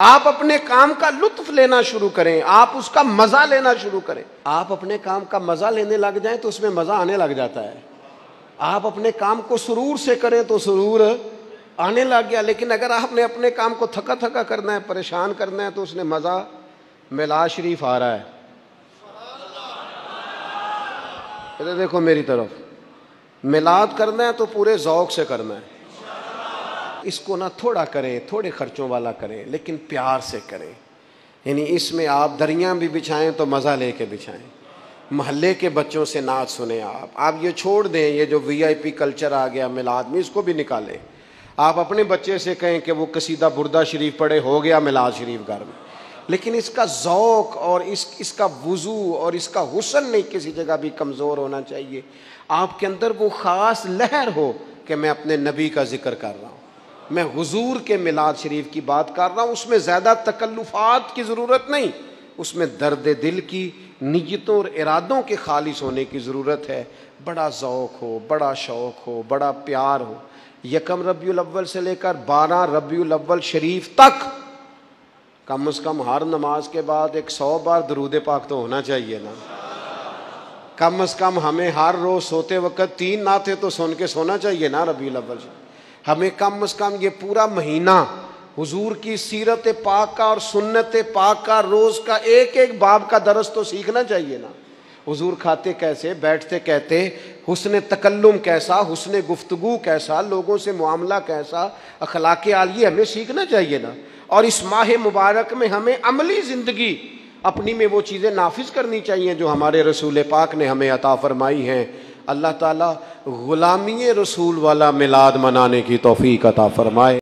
آپ اپنے کام کا لطف لینا شروع کریں، آپ اس کا مزہ لینا شروع کریں۔ آپ اپنے کام کا مزہ لینے لگ جائیں تو اس میں مزہ آنے لگ جاتا ہے۔ آپ اپنے کام کو سرور سے کریں تو سرور آنے لگ گیا۔ لیکن اگر آپ نے اپنے کام کو تھکا تھکا کرنا ہے، پریشان کرنا ہے، تو اس نے مزہ میلاد شریف آ رہا ہے۔ ادھر دیکھو میری طرف، میلاد کرنا ہے تو پورے ذوق سے کرنا ہے۔ اس کو نہ تھوڑا کریں، تھوڑے خرچوں والا کریں، لیکن پیار سے کریں۔ یعنی اس میں آپ دریاں بھی بچھائیں تو مزہ لے کے بچھائیں۔ محلے کے بچوں سے نعت سنیں۔ آپ یہ چھوڑ دیں، یہ جو وی آئی پی کلچر آ گیا میلاد میں، اس کو بھی نکالیں۔ آپ اپنے بچے سے کہیں کہ وہ قصیدہ بردہ شریف پڑھے، ہو گیا میلاد شریف گھر میں، لیکن اس کا ذوق اور اس کا وضو اور اس کا حسن نہیں کسی جگہ بھی کمزور ہونا چاہیے۔ آپ کے اندر وہ خاص لہر ہو کہ میں اپنے نبی کا ذکر کر رہا ہوں، میں حضور کے میلاد شریف کی بات کر رہا ہوں۔ اس میں زیادہ تکلفات کی ضرورت نہیں، اس میں درد دل کی نیتوں اور ارادوں کے خالص ہونے کی ضرورت ہے۔ بڑا ذوق ہو، بڑا شوق ہو، بڑا پیار ہو۔ یکم ربیع الاول سے لے کر 12 ربیع الاول شریف تک کم از کم ہر نماز کے بعد 100 بار درود پاک تو ہونا چاہیے نا۔ کم از کم ہمیں ہر روز سوتے وقت 3 نعتیں تو سن کے سونا چاہیے نا ربیع الاول سے۔ ہمیں کم از کم یہ پورا مہینہ حضور کی سیرت پاک کا اور سنت پاک کا روز کا ایک ایک باب کا درس تو سیکھنا چاہیے نا۔ حضور کھاتے کیسے، بیٹھتے کہتے، حسن تکلم کیسا، حسن گفتگو کیسا، لوگوں سے معاملہ کیسا، اخلاق عالیہ ہمیں سیکھنا چاہیے نا۔ اور اس ماہ مبارک میں ہمیں عملی زندگی اپنی میں وہ چیزیں نافذ کرنی چاہیے جو ہمارے رسول پاک نے ہمیں عطا فرمائی ہیں۔ اللہ تعالیٰ غلامی رسول والا میلاد منانے کی توفیق عطا فرمائے۔